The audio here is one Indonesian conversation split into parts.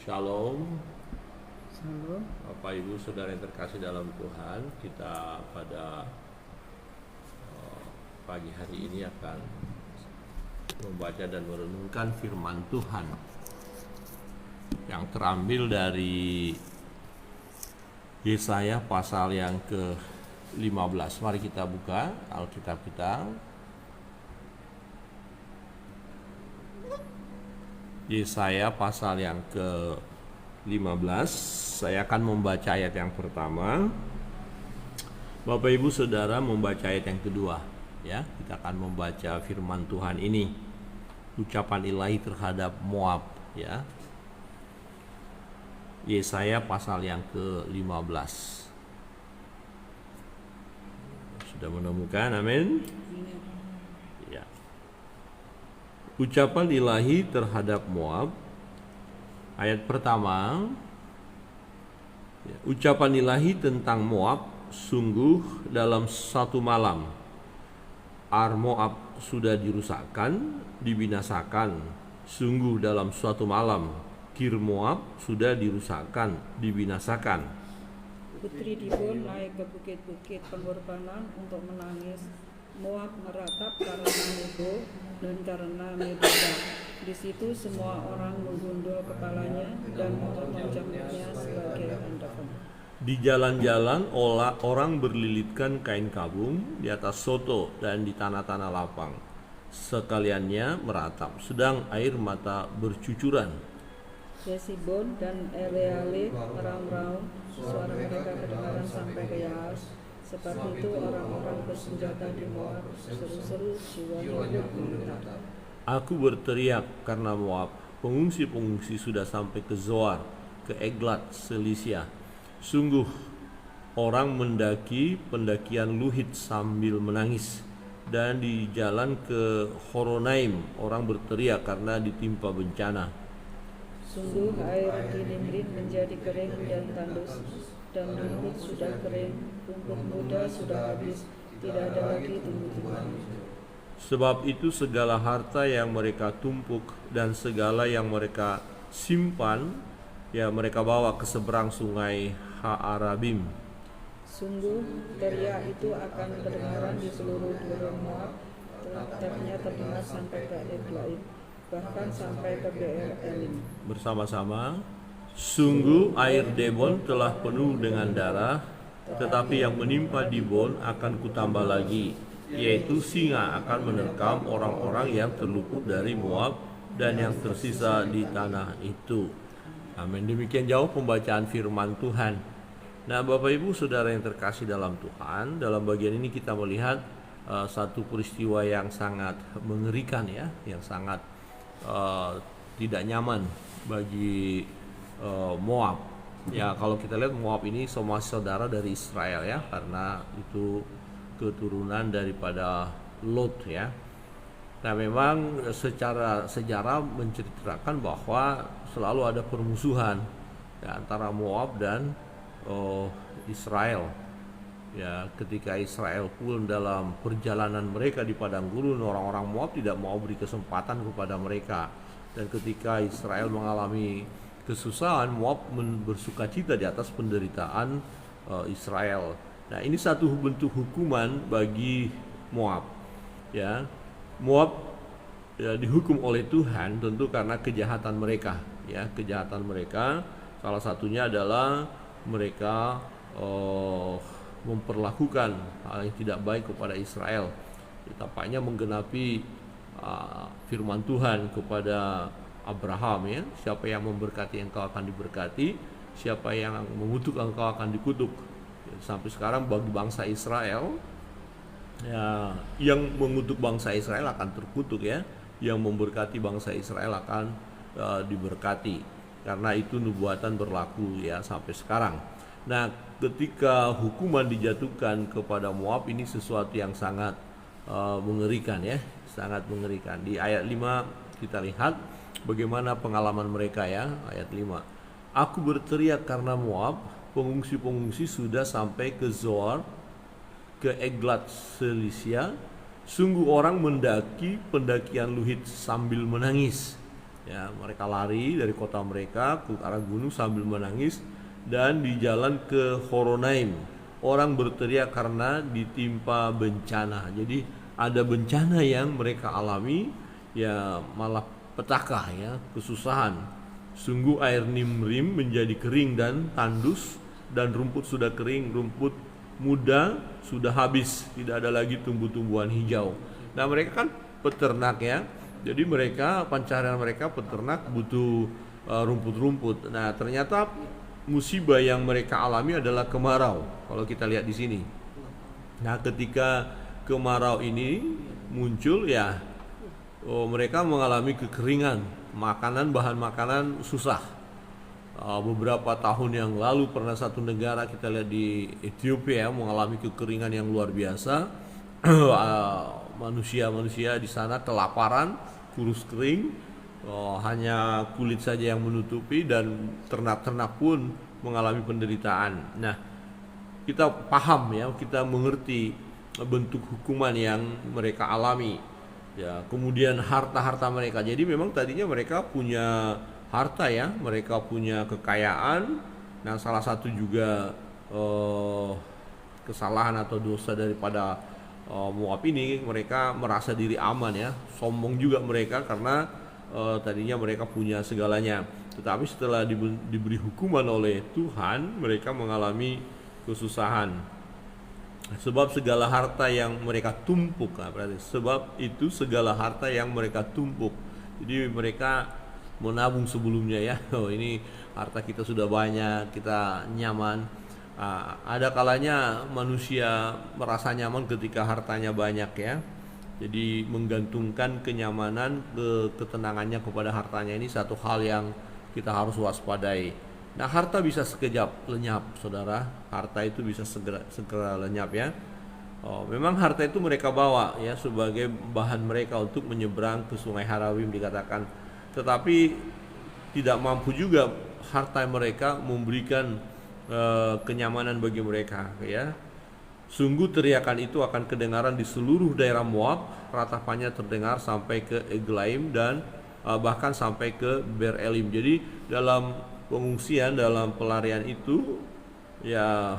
Shalom, Shalom. Bapak Ibu Saudara yang terkasih dalam Tuhan. Kita pada pagi hari ini akan membaca dan merenungkan firman Tuhan yang terambil dari Yesaya pasal yang ke-15. Mari kita buka Alkitab kita. Yesaya pasal yang ke-15. Saya akan membaca ayat yang pertama. Bapak Ibu Saudara membaca ayat yang kedua, ya. Kita akan membaca firman Tuhan ini. Ucapan ilahi terhadap Moab, ya. Yesaya pasal yang ke-15. Sudah menemukan? Amin. Ya. Ucapan ilahi terhadap Moab. Ayat pertama, ya, ucapan ilahi tentang Moab. Sungguh dalam satu malam Ar Moab sudah dirusakkan, dibinasakan. Sungguh dalam suatu malam Kir Moab sudah dirusakkan, dibinasakan. Putri Dibon naik ke bukit-bukit pengorbanan untuk menangis. Moab meratap karena Nebo dan karena Medeba. Di situ semua orang menggundul kepalanya dan memotong jangkutnya sebagai handakan. Di jalan-jalan orang berlilitkan kain kabung di atas soto dan di tanah-tanah lapang. Sekaliannya meratap, sedang air mata bercucuran. Hesibon dan Eleale meraung-raung, suara mereka kedengaran sampai ke Yaas. Sebab itu orang-orang bersenjata di Moab seru-seru, jiwanya bergetar. Aku berteriak karena Moab, pengungsi-pengungsi sudah sampai ke Zoar, ke Eglat Selisia. Sungguh orang mendaki pendakian Luhit sambil menangis, dan di jalan ke Horonaim orang berteriak karena ditimpa bencana. Sungguh air di Nimrin menjadi kering dan tandus, dan rumput sudah kering, rumput muda sudah habis, tidak ada lagi tumbuh-tumbuhan. Sebab itu segala harta yang mereka tumpuk dan segala yang mereka simpan, ya mereka bawa ke seberang sungai Ha'arabim. Sungguh teriak itu akan kedengaran di seluruh gunung Moab, teriaknya terdengar sampai ke Eglaim, bahkan sampai ke Beer Elim. Bersama-sama, sungguh air Debon telah penuh dengan darah, tetapi yang menimpa Dibon akan kutambah lagi, yaitu singa akan menerkam orang-orang yang terluput dari Moab dan yang tersisa di tanah itu. Amin. Demikian jauh pembacaan firman Tuhan. Nah, Bapak Ibu Saudara yang terkasih dalam Tuhan, dalam bagian ini kita melihat satu peristiwa yang sangat mengerikan, ya, yang sangat tidak nyaman bagi Moab. Ya, kalau kita lihat Moab ini semua saudara dari Israel, ya, karena itu keturunan daripada Lot, ya. Nah, memang secara sejarah menceritakan bahwa selalu ada permusuhan, ya, antara Moab dan Israel. Ya, ketika Israel pun dalam perjalanan mereka di padang gurun, orang-orang Moab tidak mau beri kesempatan kepada mereka. Dan ketika Israel mengalami kesusahan, Moab bersukacita di atas penderitaan Israel. Nah, ini satu bentuk hukuman bagi Moab. Ya, Moab, ya, dihukum oleh Tuhan tentu karena kejahatan mereka. Ya, kejahatan mereka salah satunya adalah mereka memperlakukan hal yang tidak baik kepada Israel. Tampaknya menggenapi firman Tuhan kepada Abraham, ya, siapa yang memberkati engkau akan diberkati, siapa yang mengutuk engkau akan dikutuk. Sampai sekarang bagi bangsa Israel, ya, yang mengutuk bangsa Israel akan terkutuk, ya, yang memberkati bangsa Israel akan diberkati. Karena itu nubuatan berlaku, ya, sampai sekarang. Nah, ketika hukuman dijatuhkan kepada Moab, ini sesuatu yang sangat mengerikan, ya, sangat mengerikan. Di ayat 5 kita lihat bagaimana pengalaman mereka, ya. Ayat 5. Aku berteriak karena Moab, pengungsi-pengungsi sudah sampai ke Zoar, ke Eglat Selisia. Sungguh orang mendaki pendakian Luhit sambil menangis. Ya, mereka lari dari kota mereka ke arah gunung sambil menangis, dan di jalan ke Horonaim orang berteriak karena ditimpa bencana. Jadi ada bencana yang mereka alami, ya malah petaka, ya kesusahan. Sungguh air Nimrim menjadi kering dan tandus, dan rumput sudah kering, rumput muda sudah habis, tidak ada lagi tumbuh-tumbuhan hijau. Nah, mereka kan peternak, ya. Jadi mereka, pencarian mereka peternak, butuh rumput-rumput. Nah, ternyata musibah yang mereka alami adalah kemarau. Kalau kita lihat di sini. Nah, ketika kemarau ini muncul, ya mereka mengalami kekeringan, bahan makanan susah. Beberapa tahun yang lalu pernah satu negara kita lihat di Ethiopia mengalami kekeringan yang luar biasa. Manusia di sana kelaparan, kurus kering, hanya kulit saja yang menutupi, dan ternak-ternak pun mengalami penderitaan. Nah, kita paham, ya, kita mengerti bentuk hukuman yang mereka alami, ya. Kemudian harta-harta mereka, jadi memang tadinya mereka punya harta, ya, mereka punya kekayaan. Nah, salah satu juga kesalahan atau dosa daripada Moab ini, mereka merasa diri aman, ya, sombong juga mereka karena tadinya mereka punya segalanya. Tetapi setelah diberi hukuman oleh Tuhan, mereka mengalami kesusahan. Sebab segala harta yang mereka tumpuk, berarti sebab itu segala harta yang mereka tumpuk. Jadi mereka menabung sebelumnya, ya. Ini harta kita sudah banyak, kita nyaman. Ada kalanya manusia merasa nyaman ketika hartanya banyak, ya. Jadi menggantungkan kenyamanan, ketenangannya kepada hartanya, ini satu hal yang kita harus waspadai. Nah, harta bisa sekejap lenyap, saudara. Harta itu bisa segera lenyap, ya. Memang harta itu mereka bawa, ya, sebagai bahan mereka untuk menyeberang ke Sungai Harawim dikatakan. Tetapi tidak mampu juga harta mereka memberikan kenyamanan bagi mereka, ya. Sungguh teriakan itu akan kedengaran di seluruh daerah Moab, ratapannya terdengar sampai ke Eglaim dan bahkan sampai ke Berelim. Jadi dalam pengungsian, dalam pelarian itu, ya,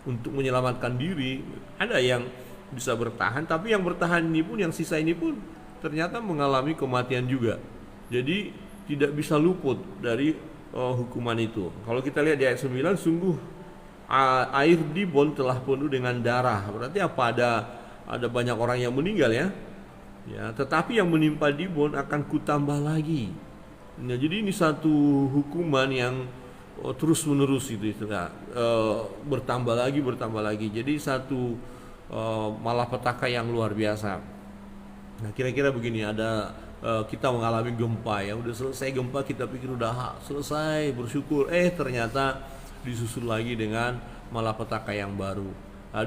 untuk menyelamatkan diri, ada yang bisa bertahan, tapi yang bertahan ini pun, yang sisa ini pun ternyata mengalami kematian juga. Jadi tidak bisa luput dari hukuman itu. Kalau kita lihat di ayat 9, sungguh air Dibon telah penuh dengan darah. Berarti apa? Ada banyak orang yang meninggal, ya. Ya, tetapi yang menimpa Dibon akan kutambah lagi. Nah, jadi ini satu hukuman yang terus menerus itu istilah, bertambah lagi. Jadi satu malapetaka yang luar biasa. Nah, kira-kira begini, ada kita mengalami gempa, ya, udah selesai gempa, kita pikir udah selesai, bersyukur, ternyata disusul lagi dengan malapetaka yang baru,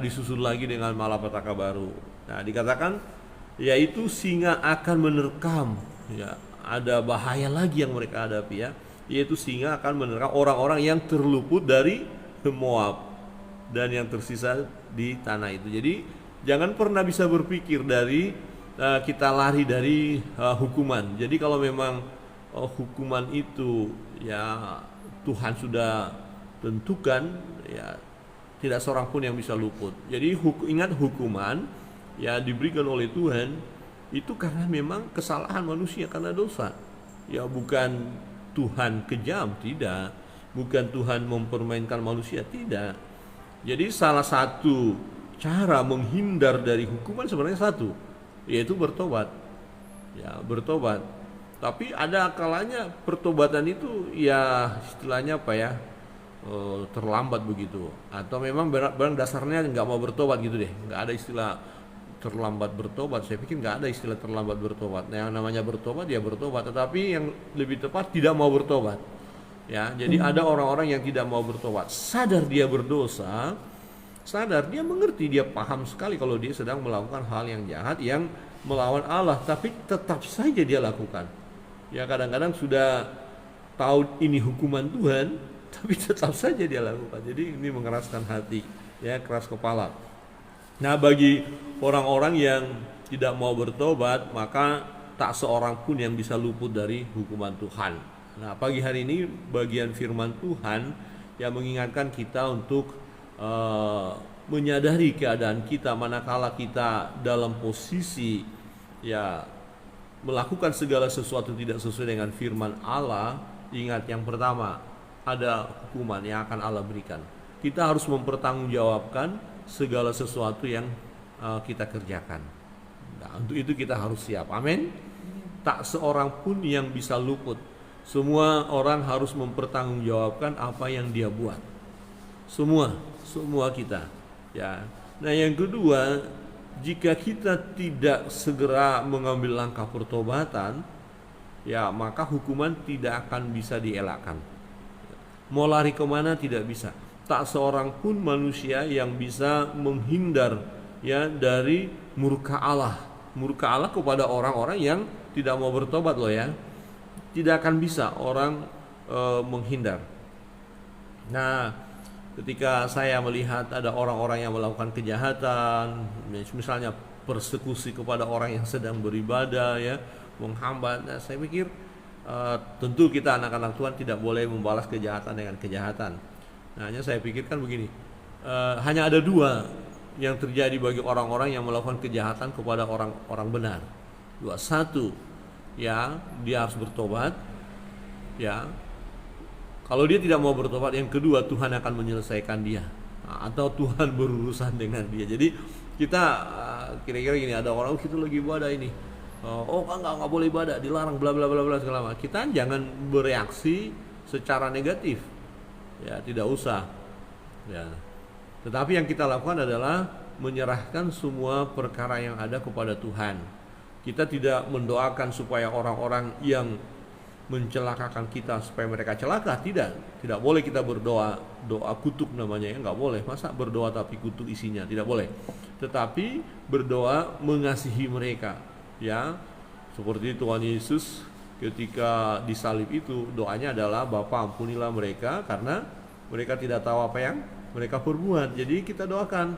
disusul lagi dengan malapetaka baru. Nah, dikatakan yaitu singa akan menerkam, ya, ada bahaya lagi yang mereka hadapi, ya, yaitu singa akan menerkam orang-orang yang terluput dari Moab dan yang tersisa di tanah itu. Jadi jangan pernah bisa berpikir dari kita lari dari hukuman. Jadi kalau memang hukuman itu, ya, Tuhan sudah tentukan, ya, tidak seorang pun yang bisa luput. Jadi ingat, hukuman, ya, diberikan oleh Tuhan itu karena memang kesalahan manusia, karena dosa. Ya, bukan Tuhan kejam, tidak. Bukan Tuhan mempermainkan manusia, tidak. Jadi salah satu cara menghindar dari hukuman sebenarnya satu, yaitu bertobat, ya, bertobat. Tapi ada kalanya pertobatan itu, ya, istilahnya apa, ya, terlambat begitu, atau memang barang dasarnya nggak mau bertobat gitu deh. Nggak ada istilah terlambat bertobat. Saya pikir nggak ada istilah terlambat bertobat. Nah, yang namanya bertobat, ya bertobat, tetapi yang lebih tepat tidak mau bertobat, ya. Jadi ada orang-orang yang tidak mau bertobat, sadar dia berdosa, sadar, dia mengerti, dia paham sekali kalau dia sedang melakukan hal yang jahat, yang melawan Allah, tapi tetap saja dia lakukan. Ya, kadang-kadang sudah tahu ini hukuman Tuhan, tapi tetap saja dia lakukan. Jadi ini mengeraskan hati, ya, keras kepala. Nah, bagi orang-orang yang tidak mau bertobat, maka tak seorang pun yang bisa luput dari hukuman Tuhan. Nah, pagi hari ini bagian firman Tuhan yang mengingatkan kita untuk menyadari keadaan kita manakala kita dalam posisi ya melakukan segala sesuatu tidak sesuai dengan firman Allah. Ingat, yang pertama, ada hukuman yang akan Allah berikan. Kita harus mempertanggungjawabkan segala sesuatu yang kita kerjakan. Nah, untuk itu kita harus siap. Amin. Tak seorang pun yang bisa luput. Semua orang harus mempertanggungjawabkan apa yang dia buat. Semua kita. Ya. Nah, yang kedua, jika kita tidak segera mengambil langkah pertobatan, ya maka hukuman tidak akan bisa dielakkan. Mau lari kemana tidak bisa. Tak seorang pun manusia yang bisa menghindar ya dari murka Allah. Murka Allah kepada orang-orang yang tidak mau bertobat loh ya. Tidak akan bisa orang menghindar. Nah, ketika saya melihat ada orang-orang yang melakukan kejahatan, misalnya persekusi kepada orang yang sedang beribadah ya, menghambat, nah, saya pikir tentu kita anak-anak Tuhan tidak boleh membalas kejahatan dengan kejahatan. Nah, hanya saya pikirkan begini, hanya ada dua yang terjadi bagi orang-orang yang melakukan kejahatan kepada orang-orang benar. Dua, satu, ya dia harus bertobat, ya. Kalau dia tidak mau bertobat, yang kedua Tuhan akan menyelesaikan dia, atau Tuhan berurusan dengan dia. Jadi kita kira-kira gini, ada orang kita lagi ibadah ini, enggak boleh ibadah, dilarang bla bla bla bla segala macam. Kita jangan bereaksi secara negatif, ya tidak usah. Ya. Tetapi yang kita lakukan adalah menyerahkan semua perkara yang ada kepada Tuhan. Kita tidak mendoakan supaya orang-orang yang mencelakakan kita supaya mereka celaka, tidak boleh kita berdoa doa kutuk namanya ya, nggak boleh. Masa berdoa tapi kutuk isinya, tidak boleh. Tetapi berdoa mengasihi mereka ya, seperti Tuhan Yesus ketika disalib itu doanya adalah Bapa ampunilah mereka karena mereka tidak tahu apa yang mereka perbuat. Jadi kita doakan.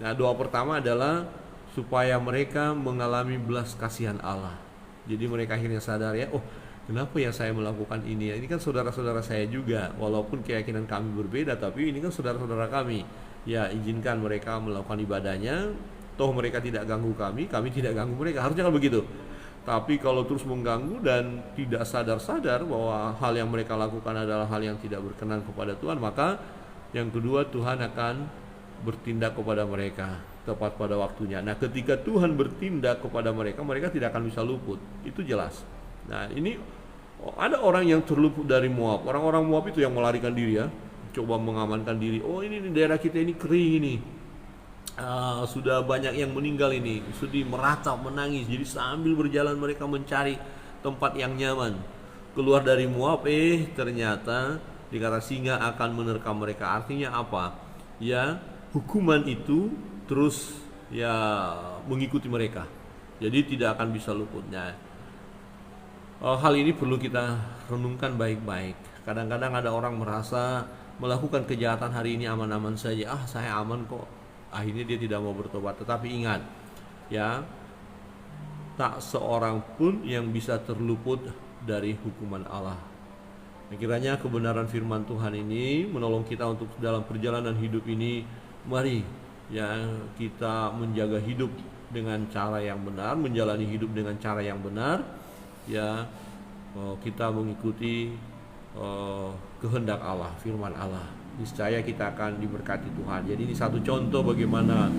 Nah, doa pertama adalah supaya mereka mengalami belas kasihan Allah. Jadi mereka akhirnya sadar ya, oh kenapa ya saya melakukan ini ya? Ini kan saudara-saudara saya juga, walaupun keyakinan kami berbeda, tapi ini kan saudara-saudara kami. Ya, izinkan mereka melakukan ibadahnya, toh mereka tidak ganggu kami tidak ganggu mereka. Harusnya kan begitu. Tapi kalau terus mengganggu dan tidak sadar-sadar bahwa hal yang mereka lakukan adalah hal yang tidak berkenan kepada Tuhan, maka yang kedua Tuhan akan bertindak kepada mereka tepat pada waktunya. Nah, ketika Tuhan bertindak kepada mereka, mereka tidak akan bisa luput. Itu jelas. Nah, ini ada orang yang terluput dari Moab. Orang-orang Moab itu yang melarikan diri ya, coba mengamankan diri. Oh, ini daerah kita ini kering ini, sudah banyak yang meninggal ini, sedih, meratap, menangis. Jadi sambil berjalan mereka mencari tempat yang nyaman. Keluar dari Moab, ternyata dikata singa akan menerkam mereka. Artinya apa? Ya, hukuman itu terus ya mengikuti mereka. Jadi tidak akan bisa luputnya. Hal ini perlu kita renungkan baik-baik. Kadang-kadang ada orang merasa melakukan kejahatan hari ini aman-aman saja. Saya aman kok. Akhirnya dia tidak mau bertobat. Tetapi ingat, ya, tak seorang pun yang bisa terluput dari hukuman Allah. Kiranya kebenaran firman Tuhan ini menolong kita untuk dalam perjalanan hidup ini. Mari ya kita menjaga hidup dengan cara yang benar, menjalani hidup dengan cara yang benar. Ya, kita mengikuti kehendak Allah, firman Allah. Niscaya kita akan diberkati Tuhan. Jadi ini satu contoh bagaimana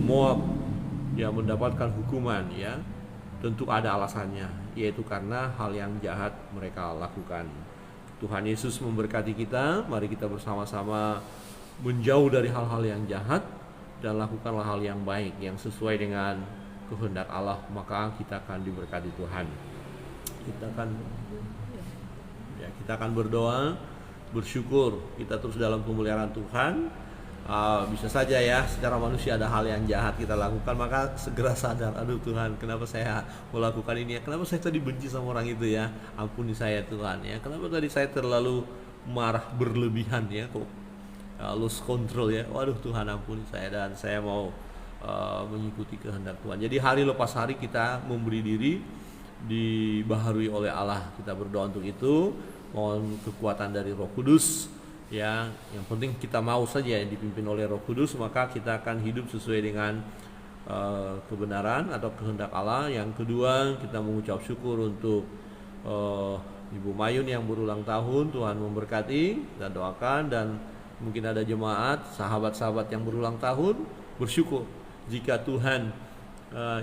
Moab ya mendapatkan hukuman ya. Tentu ada alasannya, yaitu karena hal yang jahat mereka lakukan. Tuhan Yesus memberkati kita. Mari kita bersama-sama menjauh dari hal-hal yang jahat dan lakukanlah hal yang baik yang sesuai dengan kehendak Allah, maka kita akan diberkati Tuhan. Kita akan berdoa, bersyukur kita terus dalam pemeliharaan Tuhan. Bisa saja ya secara manusia ada hal yang jahat kita lakukan, maka segera sadar, aduh Tuhan, kenapa saya melakukan ini ya, kenapa saya tadi benci sama orang itu ya, ampuni saya Tuhan ya, kenapa tadi saya terlalu marah berlebihan ya, kok lose control ya, waduh Tuhan ampuni saya dan saya mau mengikuti kehendak Tuhan. Jadi hari lepas hari kita memberi diri dibaharui oleh Allah. Kita berdoa untuk itu, mohon kekuatan dari Roh Kudus. Ya, yang penting kita mau saja yang dipimpin oleh Roh Kudus, maka kita akan hidup sesuai dengan kebenaran atau kehendak Allah. Yang kedua, kita mengucap syukur untuk Ibu Mayun yang berulang tahun. Tuhan memberkati, kita doakan. Dan mungkin ada jemaat, sahabat-sahabat yang berulang tahun, bersyukur jika Tuhan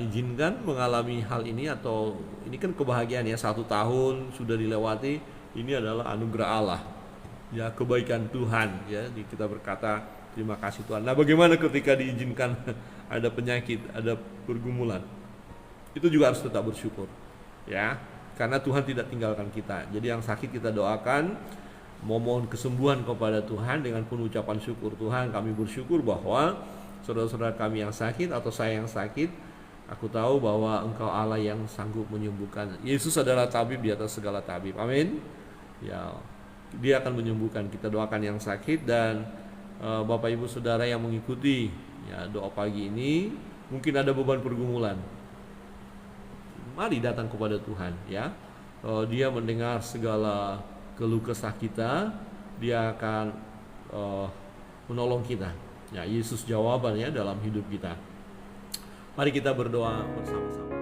izinkan mengalami hal ini, atau ini kan kebahagiaan ya, 1 tahun sudah dilewati, ini adalah anugerah Allah. Ya, kebaikan Tuhan ya. Kita berkata terima kasih Tuhan. Nah, bagaimana ketika diizinkan ada penyakit, ada pergumulan? Itu juga harus tetap bersyukur ya, karena Tuhan tidak tinggalkan kita. Jadi yang sakit kita doakan, memohon kesembuhan kepada Tuhan dengan penuh ucapan syukur. Tuhan, kami bersyukur bahwa saudara-saudara kami yang sakit atau saya yang sakit, aku tahu bahwa Engkau Allah yang sanggup menyembuhkan. Yesus adalah tabib di atas segala tabib. Amin. Ya, Dia akan menyembuhkan. Kita doakan yang sakit. Dan Bapak Ibu Saudara yang mengikuti ya doa pagi ini, mungkin ada beban pergumulan, mari datang kepada Tuhan ya. Dia mendengar segala keluh kesah kita, Dia akan menolong kita ya. Yesus jawabannya dalam hidup kita. Mari kita berdoa bersama-sama.